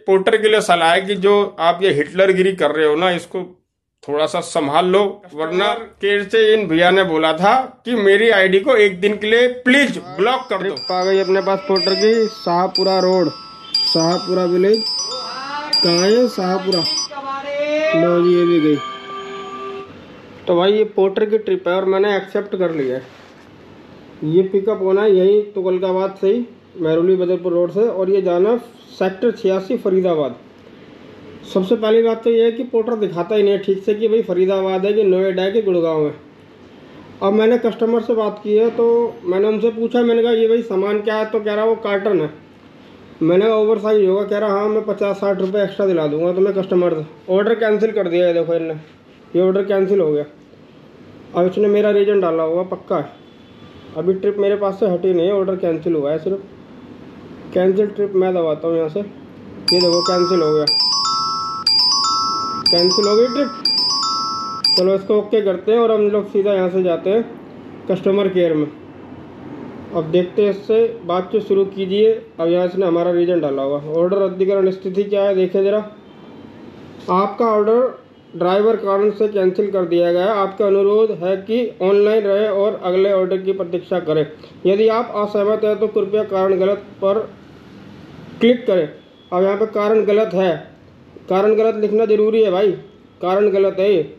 Porter के लिए सलाह है कि जो आप ये हिटलरगिरी कर रहे हो ना, इसको थोड़ा सा संभाल लो, वरना केर से इन भैया ने बोला था कि मेरी आईडी को एक दिन के लिए प्लीज ब्लॉक कर दो। आ गई अपने पास पोर्टर की शाहपुरा रोड, शाहपुरा विलेज। कहाँ है शाहपुरा? लो जी, ये भी गई। तो भाई ये पोर्टर की ट्रिप है और मैंने एक्सेप्ट कर लिया है। ये पिकअप होना है यही तुगलकाबाद से ही, महरौली बदरपुर रोड से, और ये जाना सेक्टर 86 फरीदाबाद। सबसे पहली बात तो ये है कि पोर्टर दिखाता ही नहीं है ठीक से कि भाई फरीदाबाद है कि नोएडा है कि गुड़गांव है। अब मैंने कस्टमर से बात की है तो मैंने उनसे पूछा, मैंने कहा ये भाई सामान क्या है? तो कह रहा वो कार्टन है। मैंने कहा ओवर साइज होगा? कह रहा हाँ मैं 50-60 रुपये एक्स्ट्रा दिला दूंगा। तो मैं कस्टमर से ऑर्डर कैंसिल कर दिया है। देखो इनने ये ऑर्डर कैंसिल हो गया। अब इसने मेरा रीजन डाला हुआ पक्का है। अभी ट्रिप मेरे पास से हटी नहीं है, ऑर्डर कैंसिल हुआ है। सिर्फ कैंसिल ट्रिप मैं दबाता हूँ यहाँ से। ये देखो कैंसिल हो गया, कैंसिल हो गई ट्रिप। चलो इसको ओके करते हैं और हम लोग सीधा यहाँ से जाते हैं कस्टमर केयर में। अब देखते हैं, इससे बातचीत शुरू कीजिए। अब यहाँ से हमारा रीजन डाला हुआ। ऑर्डर रद्दीकरण स्थिति क्या है देखें ज़रा। आपका ऑर्डर ड्राइवर कारण से कैंसिल कर दिया गया है। आपका अनुरोध है कि ऑनलाइन रहे और अगले ऑर्डर की प्रतीक्षा करें। यदि आप असहमत हैं तो कृपया कारण गलत पर क्लिक करें। अब यहाँ पे कारण गलत है, कारण गलत लिखना ज़रूरी है भाई। कारण गलत है ये,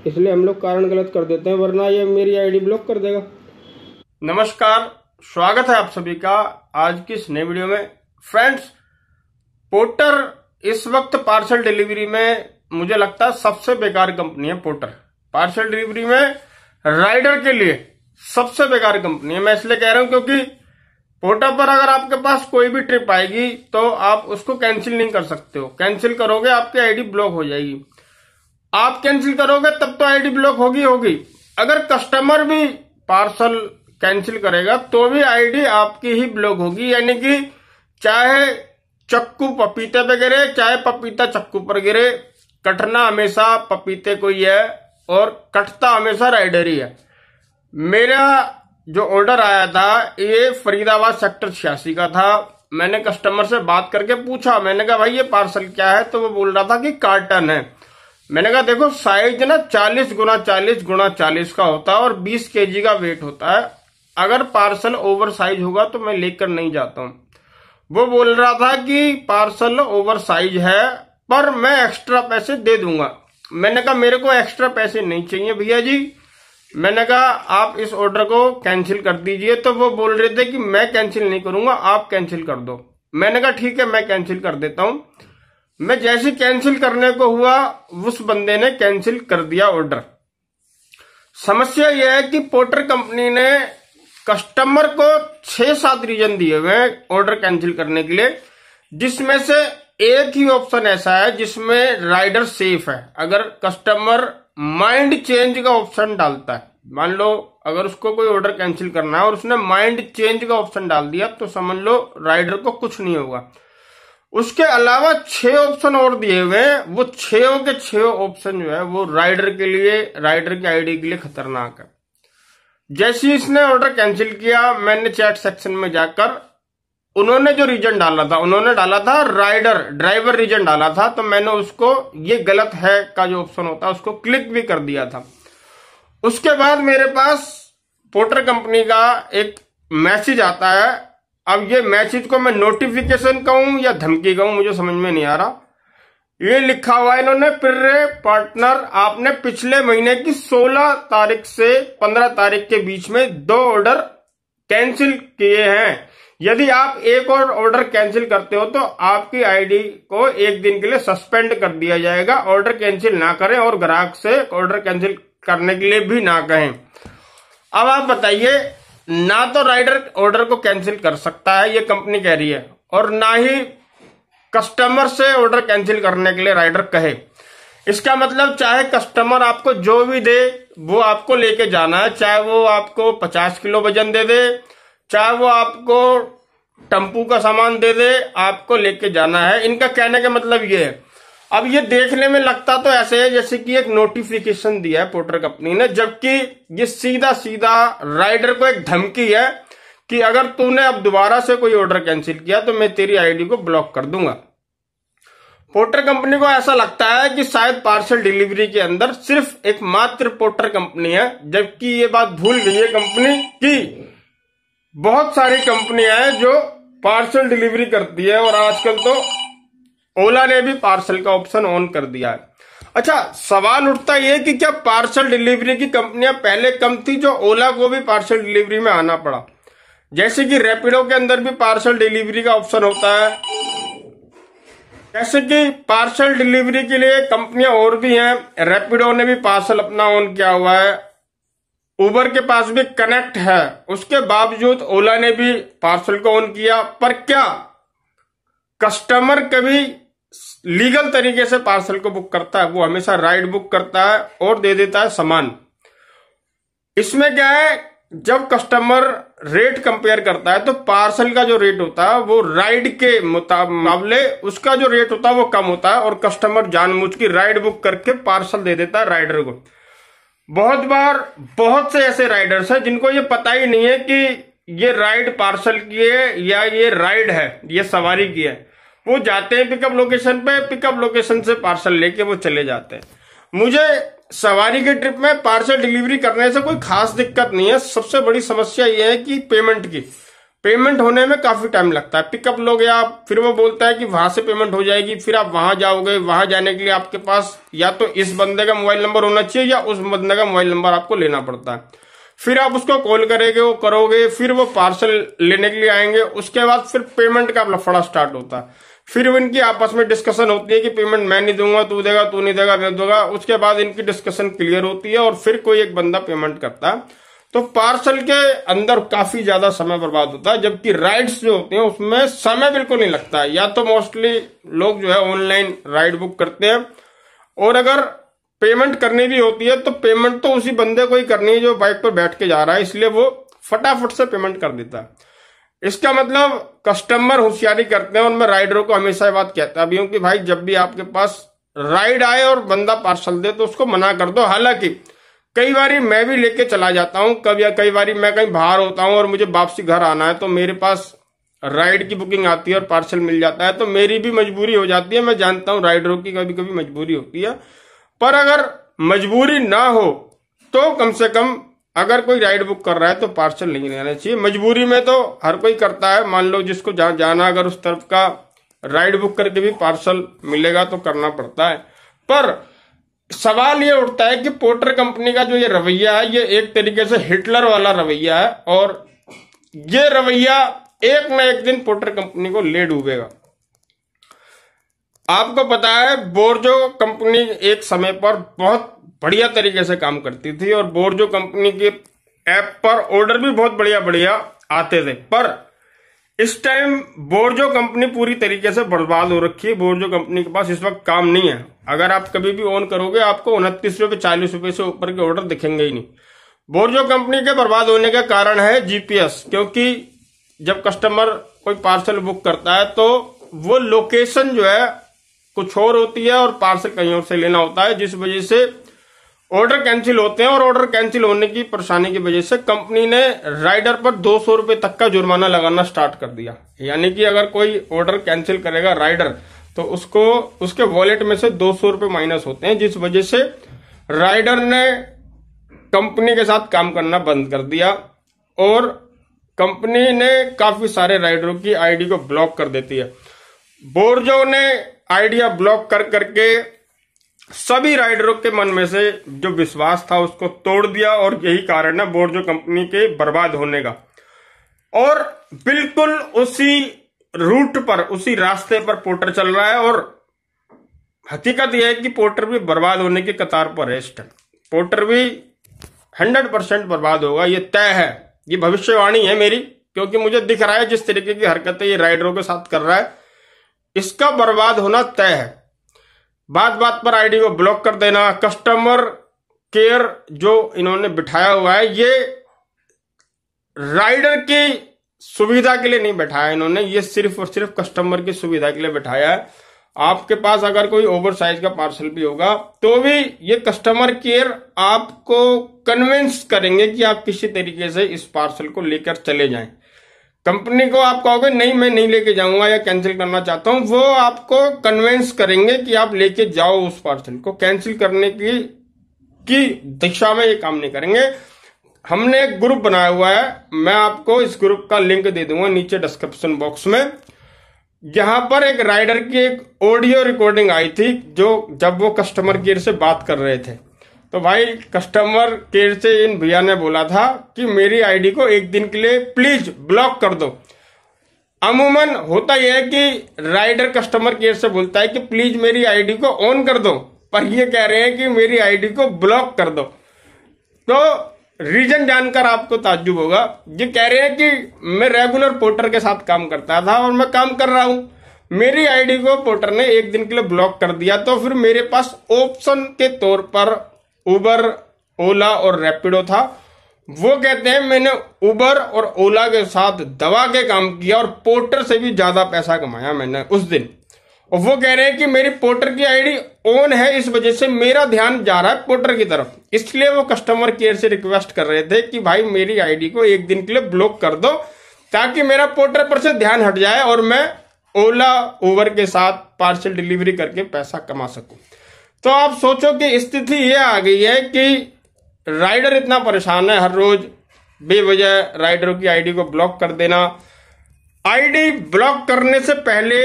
इसलिए हम लोग कारण गलत कर देते हैं, वरना ये मेरी आईडी ब्लॉक कर देगा। नमस्कार, स्वागत है आप सभी का आज की इस नई वीडियो में। फ्रेंड्स, पोर्टर इस वक्त पार्सल डिलीवरी में मुझे लगता है सबसे बेकार कंपनी है। पोर्टर पार्सल डिलीवरी में राइडर के लिए सबसे बेकार कंपनी है। मैं इसलिए कह रहा हूं क्योंकि पोर्टर पर अगर आपके पास कोई भी ट्रिप आएगी तो आप उसको कैंसिल नहीं कर सकते हो। कैंसिल करोगे आपकी आईडी ब्लॉक हो जाएगी। आप कैंसिल करोगे तब तो आईडी ब्लॉक होगी। अगर कस्टमर भी पार्सल कैंसिल करेगा तो भी आईडी आपकी ही ब्लॉक होगी। यानी कि चाहे चक्कू पपीते पे गिरे, चाहे पपीता चक्कू पर गिरे, कटना हमेशा पपीते को ही है और कटता हमेशा राइडर ही है। मेरा जो ऑर्डर आया था ये फरीदाबाद सेक्टर 86 का था। मैंने कस्टमर से बात करके पूछा, मैंने कहा भाई ये पार्सल क्या है? तो वो बोल रहा था कि कार्टन है। मैंने कहा देखो साइज ना 40x40x40 का होता है और 20 kg का वेट होता है। अगर पार्सल ओवर साइज होगा तो मैं लेकर नहीं जाता हूं। वो बोल रहा था कि पार्सल ओवर साइज है पर मैं एक्स्ट्रा पैसे दे दूंगा। मैंने कहा मेरे को एक्स्ट्रा पैसे नहीं चाहिए भैया जी। मैंने कहा आप इस ऑर्डर को कैंसिल कर दीजिए। तो वो बोल रहे थे कि मैं कैंसिल नहीं करूंगा, आप कैंसिल कर दो। मैंने कहा ठीक है मैं कैंसिल कर देता हूं। मैं जैसे कैंसिल करने को हुआ उस बंदे ने कैंसिल कर दिया ऑर्डर। समस्या यह है कि पोर्टर कंपनी ने कस्टमर को 6-7 रीजन दिए हुए हैं ऑर्डर कैंसिल करने के लिए, जिसमें से एक ही ऑप्शन ऐसा है जिसमें राइडर सेफ है। अगर कस्टमर माइंड चेंज का ऑप्शन डालता है, मान लो अगर उसको कोई ऑर्डर कैंसिल करना है और उसने माइंड चेंज का ऑप्शन डाल दिया तो समझ लो राइडर को कुछ नहीं होगा। उसके अलावा 6 ऑप्शन और दिए हुए हैं। वो 6 के 6 ऑप्शन जो है वो राइडर के लिए, राइडर की आईडी के लिए खतरनाक है। जैसे इसने ऑर्डर कैंसिल किया, मैंने चैट सेक्शन में जाकर उन्होंने जो रीजन डाला था, उन्होंने डाला था राइडर ड्राइवर रीजन डाला था। तो मैंने उसको ये गलत है का जो ऑप्शन होता है उसको क्लिक भी कर दिया था। उसके बाद मेरे पास पोर्टर कंपनी का एक मैसेज आता है। अब ये मैसेज को मैं नोटिफिकेशन कहूं या धमकी कहूं मुझे समझ में नहीं आ रहा। ये लिखा हुआ है इन्होंने, प्रिय पार्टनर आपने पिछले महीने की 16 तारीख से 15 तारीख के बीच में 2 ऑर्डर कैंसिल किए हैं। यदि आप एक और ऑर्डर कैंसिल करते हो तो आपकी आईडी को एक दिन के लिए सस्पेंड कर दिया जाएगा। ऑर्डर कैंसिल ना करें और ग्राहक से ऑर्डर कैंसिल करने के लिए भी ना कहें। अब आप बताइए, ना तो राइडर ऑर्डर को कैंसिल कर सकता है ये कंपनी कह रही है, और ना ही कस्टमर से ऑर्डर कैंसिल करने के लिए राइडर कहे। इसका मतलब चाहे कस्टमर आपको जो भी दे वो आपको लेके जाना है, चाहे वो आपको 50 किलो वजन दे दे, चाहे वो आपको टम्पू का सामान दे दे, आपको लेके जाना है। इनका कहने का मतलब ये है। अब ये देखने में लगता तो ऐसे है जैसे कि एक नोटिफिकेशन दिया है पोर्टर कंपनी ने, जबकि ये सीधा सीधा राइडर को एक धमकी है कि अगर तूने अब दोबारा से कोई ऑर्डर कैंसिल किया तो मैं तेरी आईडी को ब्लॉक कर दूंगा। पोर्टर कंपनी को ऐसा लगता है कि शायद पार्सल डिलीवरी के अंदर सिर्फ एकमात्र पोर्टर कंपनी है, जबकि ये बात भूल गई है कंपनी कि बहुत सारी कंपनियां हैं जो पार्सल डिलीवरी करती है। और आजकल तो ओला ने भी पार्सल का ऑप्शन ऑन कर दिया है। अच्छा, सवाल उठता है कि क्या पार्सल डिलीवरी की कंपनियां पहले कम थी जो ओला को भी पार्सल डिलीवरी में आना पड़ा? जैसे कि रैपिडो के अंदर भी पार्सल डिलीवरी का ऑप्शन होता है, जैसे कि पार्सल डिलीवरी के लिए कंपनियां और भी हैं। रैपिडो ने भी पार्सल अपना ऑन किया हुआ है, उबर के पास भी कनेक्ट है, उसके बावजूद ओला ने भी पार्सल को ऑन किया। पर क्या कस्टमर कभी लीगल तरीके से पार्सल को बुक करता है? वो हमेशा राइड बुक करता है और दे देता है सामान। इसमें क्या है, जब कस्टमर रेट कंपेयर करता है तो पार्सल का जो रेट होता है वो राइड के मुकाबले उसका जो रेट होता है वो कम होता है, और कस्टमर जानबूझ के राइड बुक करके पार्सल दे देता है राइडर को। बहुत बार बहुत से ऐसे राइडर्स हैं जिनको ये पता ही नहीं है कि ये राइड पार्सल की है या ये राइड है, ये सवारी की है। वो जाते हैं पिकअप लोकेशन पे, पिकअप लोकेशन से पार्सल लेके वो चले जाते हैं। मुझे सवारी के ट्रिप में पार्सल डिलीवरी करने से कोई खास दिक्कत नहीं है। सबसे बड़ी समस्या ये है कि पेमेंट होने में काफी टाइम लगता है। पिकअप लोगे आप, फिर वो बोलता है कि वहां से पेमेंट हो जाएगी, फिर आप वहां जाओगे, वहां जाने के लिए आपके पास या तो इस बंदे का मोबाइल नंबर होना चाहिए या उस बंदे का मोबाइल नंबर आपको लेना पड़ता है। फिर आप उसको कॉल करेंगे, वो करोगे, फिर वो पार्सल लेने के लिए आएंगे, उसके बाद फिर पेमेंट का लफड़ा स्टार्ट होता है। फिर इनकी आपस में डिस्कशन होती है कि पेमेंट मैं नहीं दूंगा, तू देगा, तू नहीं देगा, मैं दूंगा। उसके बाद इनकी डिस्कशन क्लियर होती है और फिर कोई एक बंदा पेमेंट करता है। तो पार्सल के अंदर काफी ज्यादा समय बर्बाद होता है, जबकि राइड्स जो होती हैं उसमें समय बिल्कुल नहीं लगता है। या तो मोस्टली लोग जो है ऑनलाइन राइड बुक करते हैं, और अगर पेमेंट करनी भी होती है तो पेमेंट तो उसी बंदे को ही करनी है जो बाइक पर बैठ के जा रहा है, इसलिए वो फटाफट से पेमेंट कर देता है। इसका मतलब कस्टमर होशियारी करते हैं, और मैं राइडरों को हमेशा ये बात कहता भी हूं कि भाई जब भी आपके पास राइड आए और बंदा पार्सल दे तो उसको मना कर दो। हालांकि कई बारी मैं भी लेके चला जाता हूं, कई बारी मैं कहीं बाहर होता हूं और मुझे वापसी घर आना है तो मेरे पास राइड की बुकिंग आती है और पार्सल मिल जाता है, तो मेरी भी मजबूरी हो जाती है। मैं जानता हूं राइडरों की कभी कभी मजबूरी होती है, पर अगर मजबूरी ना हो तो कम से कम अगर कोई राइड बुक कर रहा है तो पार्सल नहीं लेना चाहिए। मजबूरी में तो हर कोई करता है, मान लो जिसको जाना अगर उस तरफ का राइड बुक करके भी पार्सल मिलेगा तो करना पड़ता है। पर सवाल ये उठता है कि पोर्टर कंपनी का जो ये रवैया है ये एक तरीके से हिटलर वाला रवैया है, और ये रवैया एक न एक दिन पोर्टर कंपनी को ले डूबेगा। आपको पता है बोर्जो कंपनी एक समय पर बहुत बढ़िया तरीके से काम करती थी, और बोर्जो कंपनी के ऐप पर ऑर्डर भी बहुत बढ़िया बढ़िया आते थे। पर इस टाइम बोर्जो कंपनी पूरी तरीके से बर्बाद हो रखी है। बोर्जो कंपनी के पास इस वक्त काम नहीं है। अगर आप कभी भी ऑन करोगे आपको 29 रुपए 40 रुपए से ऊपर के ऑर्डर दिखेंगे ही नहीं। बोर्जो कंपनी के बर्बाद होने का कारण है जीपीएस, क्योंकि जब कस्टमर कोई पार्सल बुक करता है तो वो लोकेशन जो है कुछ और होती है और पार्सल कहीं और से लेना होता है, जिस वजह से ऑर्डर कैंसिल होते हैं। और ऑर्डर कैंसिल होने की परेशानी की वजह से कंपनी ने राइडर पर 200 रुपए तक का जुर्माना लगाना स्टार्ट कर दिया। यानी कि अगर कोई ऑर्डर कैंसिल करेगा राइडर तो उसको उसके वॉलेट में से 200 रुपए माइनस होते हैं, जिस वजह से राइडर ने कंपनी के साथ काम करना बंद कर दिया, और कंपनी ने काफी सारे राइडरों की आईडी को ब्लॉक कर देती है। बोर्जो ने आइडिया ब्लॉक कर करके सभी राइडरों के मन में से जो विश्वास था उसको तोड़ दिया, और यही कारण है बोर्जो कंपनी के बर्बाद होने का। और बिल्कुल उसी रूट पर, उसी रास्ते पर पोर्टर चल रहा है, और हकीकत यह है कि पोर्टर भी बर्बाद होने की कतार पर है। पोर्टर भी 100% बर्बाद होगा, ये तय है, ये भविष्यवाणी है मेरी, क्योंकि मुझे दिख रहा है जिस तरीके की हरकतें ये राइडरों के साथ कर रहा है, इसका बर्बाद होना तय है। बात बात पर आईडी को ब्लॉक कर देना, कस्टमर केयर जो इन्होंने बिठाया हुआ है ये राइडर की सुविधा के लिए नहीं बैठाया इन्होंने, ये सिर्फ और सिर्फ कस्टमर की सुविधा के लिए बैठाया है। आपके पास अगर कोई ओवर साइज का पार्सल भी होगा तो भी ये कस्टमर केयर आपको कन्विंस करेंगे कि आप किसी तरीके से इस पार्सल को लेकर चले जाएं। कंपनी को आप कहोगे नहीं मैं नहीं लेके जाऊंगा या कैंसिल करना चाहता हूं, वो आपको कन्विंस करेंगे कि आप लेके जाओ उस पार्सल को। कैंसिल करने की दिशा में ये काम नहीं करेंगे। हमने एक ग्रुप बनाया हुआ है, मैं आपको इस ग्रुप का लिंक दे दूंगा नीचे डिस्क्रिप्शन बॉक्स में। यहां पर एक राइडर की एक ऑडियो रिकॉर्डिंग आई थी जो जब वो कस्टमर केयर से बात कर रहे थे, तो भाई कस्टमर केयर से इन भैया ने बोला था कि मेरी आईडी को एक दिन के लिए प्लीज ब्लॉक कर दो। अमूमन होता यह है कि राइडर कस्टमर केयर से बोलता है कि प्लीज मेरी आईडी को ऑन कर दो, पर ये कह रहे हैं कि मेरी आईडी को ब्लॉक कर दो। तो रीजन जानकर आपको ताज्जुब होगा। ये कह रहे हैं कि मैं रेगुलर पोर्टर के साथ काम करता था और मैं काम कर रहा हूं, मेरी आईडी को पोर्टर ने एक दिन के लिए ब्लॉक कर दिया, तो फिर मेरे पास ऑप्शन के तौर पर उबर, ओला और रैपिडो था। वो कहते हैं मैंने उबर और ओला के साथ दबा के काम किया और पोर्टर से भी ज्यादा पैसा कमाया मैंने उस दिन। और वो कह रहे हैं कि मेरी पोर्टर की आईडी ऑन है, इस वजह से मेरा ध्यान जा रहा है पोर्टर की तरफ। इसलिए वो कस्टमर केयर से रिक्वेस्ट कर रहे थे कि भाई मेरी आईडी को एक दिन के लिए ब्लॉक कर दो ताकि मेरा पोर्टर पर से ध्यान हट जाए और मैं ओला उबर के साथ पार्सल डिलीवरी करके पैसा कमा सकूं। तो आप सोचो कि स्थिति ये आ गई है कि राइडर इतना परेशान है, हर रोज बेवजह राइडरों की आईडी को ब्लॉक कर देना। आईडी ब्लॉक करने से पहले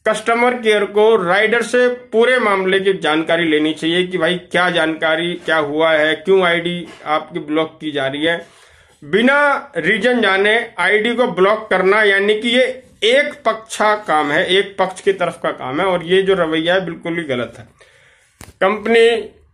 कस्टमर केयर को राइडर से पूरे मामले की जानकारी लेनी चाहिए कि भाई क्या जानकारी, क्या हुआ है, क्यों आईडी आपकी ब्लॉक की जा रही है। बिना रीजन जाने आईडी को ब्लॉक करना यानी कि ये एक पक्षा काम है, एक पक्ष की तरफ का काम है, और ये जो रवैया है बिल्कुल ही गलत है। कंपनी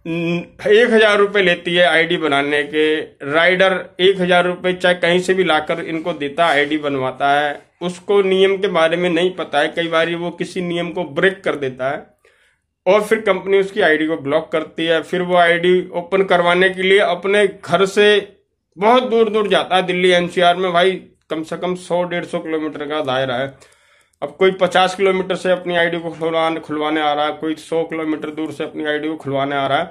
1000 रुपए लेती है आईडी बनाने के, राइडर 1000 रुपए चाहे कहीं से भी लाकर इनको देता है, आईडी बनवाता है, उसको नियम के बारे में नहीं पता है, कई बार वो किसी नियम को ब्रेक कर देता है और फिर कंपनी उसकी आईडी को ब्लॉक करती है। फिर वो आईडी ओपन करवाने के लिए अपने घर से बहुत दूर दूर जाता है, दिल्ली एनसीआर में भाई कम से कम 100-150 किलोमीटर का दायरा है। अब कोई 50 किलोमीटर से अपनी आईडी को खुलवाने आ रहा है, कोई 100 किलोमीटर दूर से अपनी आईडी को खुलवाने आ रहा है।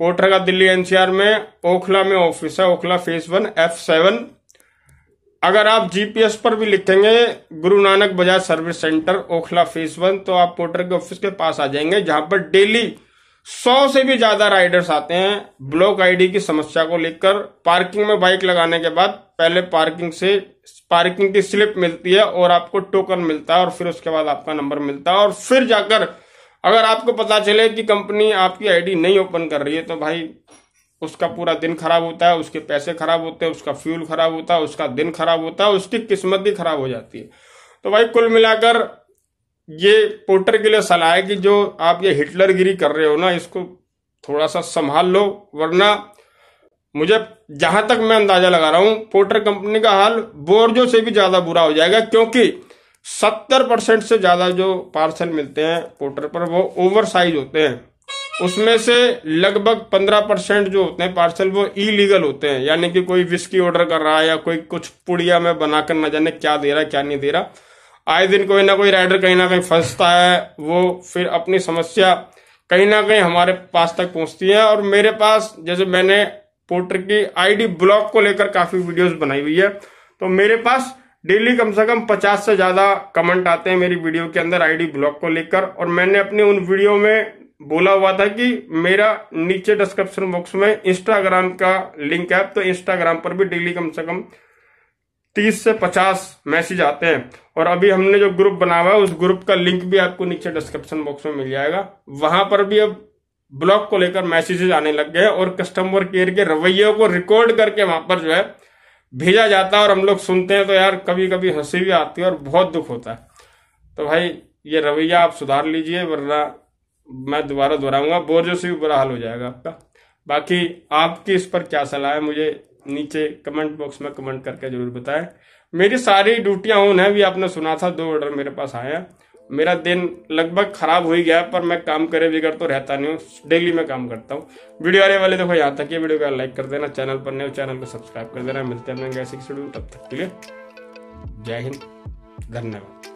पोर्टर का दिल्ली एनसीआर में ओखला में ऑफिस है, ओखला फेज 1 F7। अगर आप जीपीएस पर भी लिखेंगे Guru Nanak Bajaj service centre Okhla phase 1 तो आप पोर्टर के ऑफिस के पास आ जाएंगे, जहां पर डेली 100 से भी ज्यादा राइडर्स आते हैं ब्लॉक आईडी की समस्या को लेकर। पार्किंग में बाइक लगाने के बाद पहले पार्किंग की स्लिप मिलती है और आपको टोकन मिलता है और फिर उसके बाद आपका नंबर मिलता है, और फिर जाकर अगर आपको पता चले कि कंपनी आपकी आईडी नहीं ओपन कर रही है तो भाई उसका पूरा दिन खराब होता है, उसके पैसे खराब होते हैं, उसका फ्यूल खराब होता है, उसका दिन खराब होता है, उसकी किस्मत भी खराब हो जाती है। तो भाई कुल मिलाकर ये पोर्टर के लिए सलाह है कि जो आप ये हिटलरगिरी कर रहे हो ना, इसको थोड़ा सा संभाल लो, वरना मुझे जहां तक मैं अंदाजा लगा रहा हूं पोर्टर कंपनी का हाल बोर्जो से भी ज्यादा बुरा हो जाएगा, क्योंकि 70% से ज्यादा जो पार्सल मिलते हैं पोर्टर पर वो ओवर साइज होते हैं। उसमें से लगभग 15% जो होते हैं पार्सल वो इलीगल होते हैं, यानी कि कोई विस्की ऑर्डर कर रहा है या कोई कुछ पुड़िया में बनाकर न जाने क्या दे रहा है क्या नहीं दे रहा। आए दिन कोई ना कोई राइडर कहीं ना कहीं फंसता है, वो फिर अपनी समस्या कहीं ना कहीं हमारे पास तक पहुंचती है। और मेरे पास जैसे मैंने पोर्टर की आईडी ब्लॉक को लेकर काफी वीडियोस बनाई हुई है, तो मेरे पास डेली कम से कम 50 से ज्यादा कमेंट आते हैं मेरी वीडियो के अंदर आईडी ब्लॉक को लेकर। और मैंने अपनी उन वीडियो में बोला हुआ था कि मेरा नीचे डिस्क्रिप्शन बॉक्स में इंस्टाग्राम का लिंक है, तो इंस्टाग्राम पर भी डेली कम से कम 30 से 50 मैसेज आते हैं। और अभी हमने जो ग्रुप बना हुआ है उस ग्रुप का लिंक भी आपको नीचे डिस्क्रिप्शन बॉक्स में मिल जाएगा। वहां पर भी अब ब्लॉक को लेकर मैसेजेस आने लग गए और कस्टमर केयर के रवैये को रिकॉर्ड करके वहां पर जो है भेजा जाता है, और हम लोग सुनते हैं तो यार कभी कभी हंसी भी आती है और बहुत दुख होता है। तो भाई ये रवैया आप सुधार लीजिए, वरना मैं दोबारा दोहराऊंगा बोर्जो से भी बुरा हाल हो जाएगा आपका। बाकी आपकी इस पर क्या सलाह है मुझे नीचे कमेंट बॉक्स में कमेंट करके जरूर बताएं। मेरी सारी ड्यूटियां ऑन है, भी आपने सुना था 2 ऑर्डर मेरे पास आए हैं। मेरा दिन लगभग खराब हो ही गया, पर मैं काम करे बिगड़ तो रहता नहीं हूँ, डेली मैं काम करता हूँ। वीडियो आने वाले देखो यहाँ तक, ये वीडियो को लाइक कर देना, चैनल पर नए चैनल को सब्सक्राइब कर देना। मिलते हैं ऐसे तब तक के लिए जय हिंद, धन्यवाद।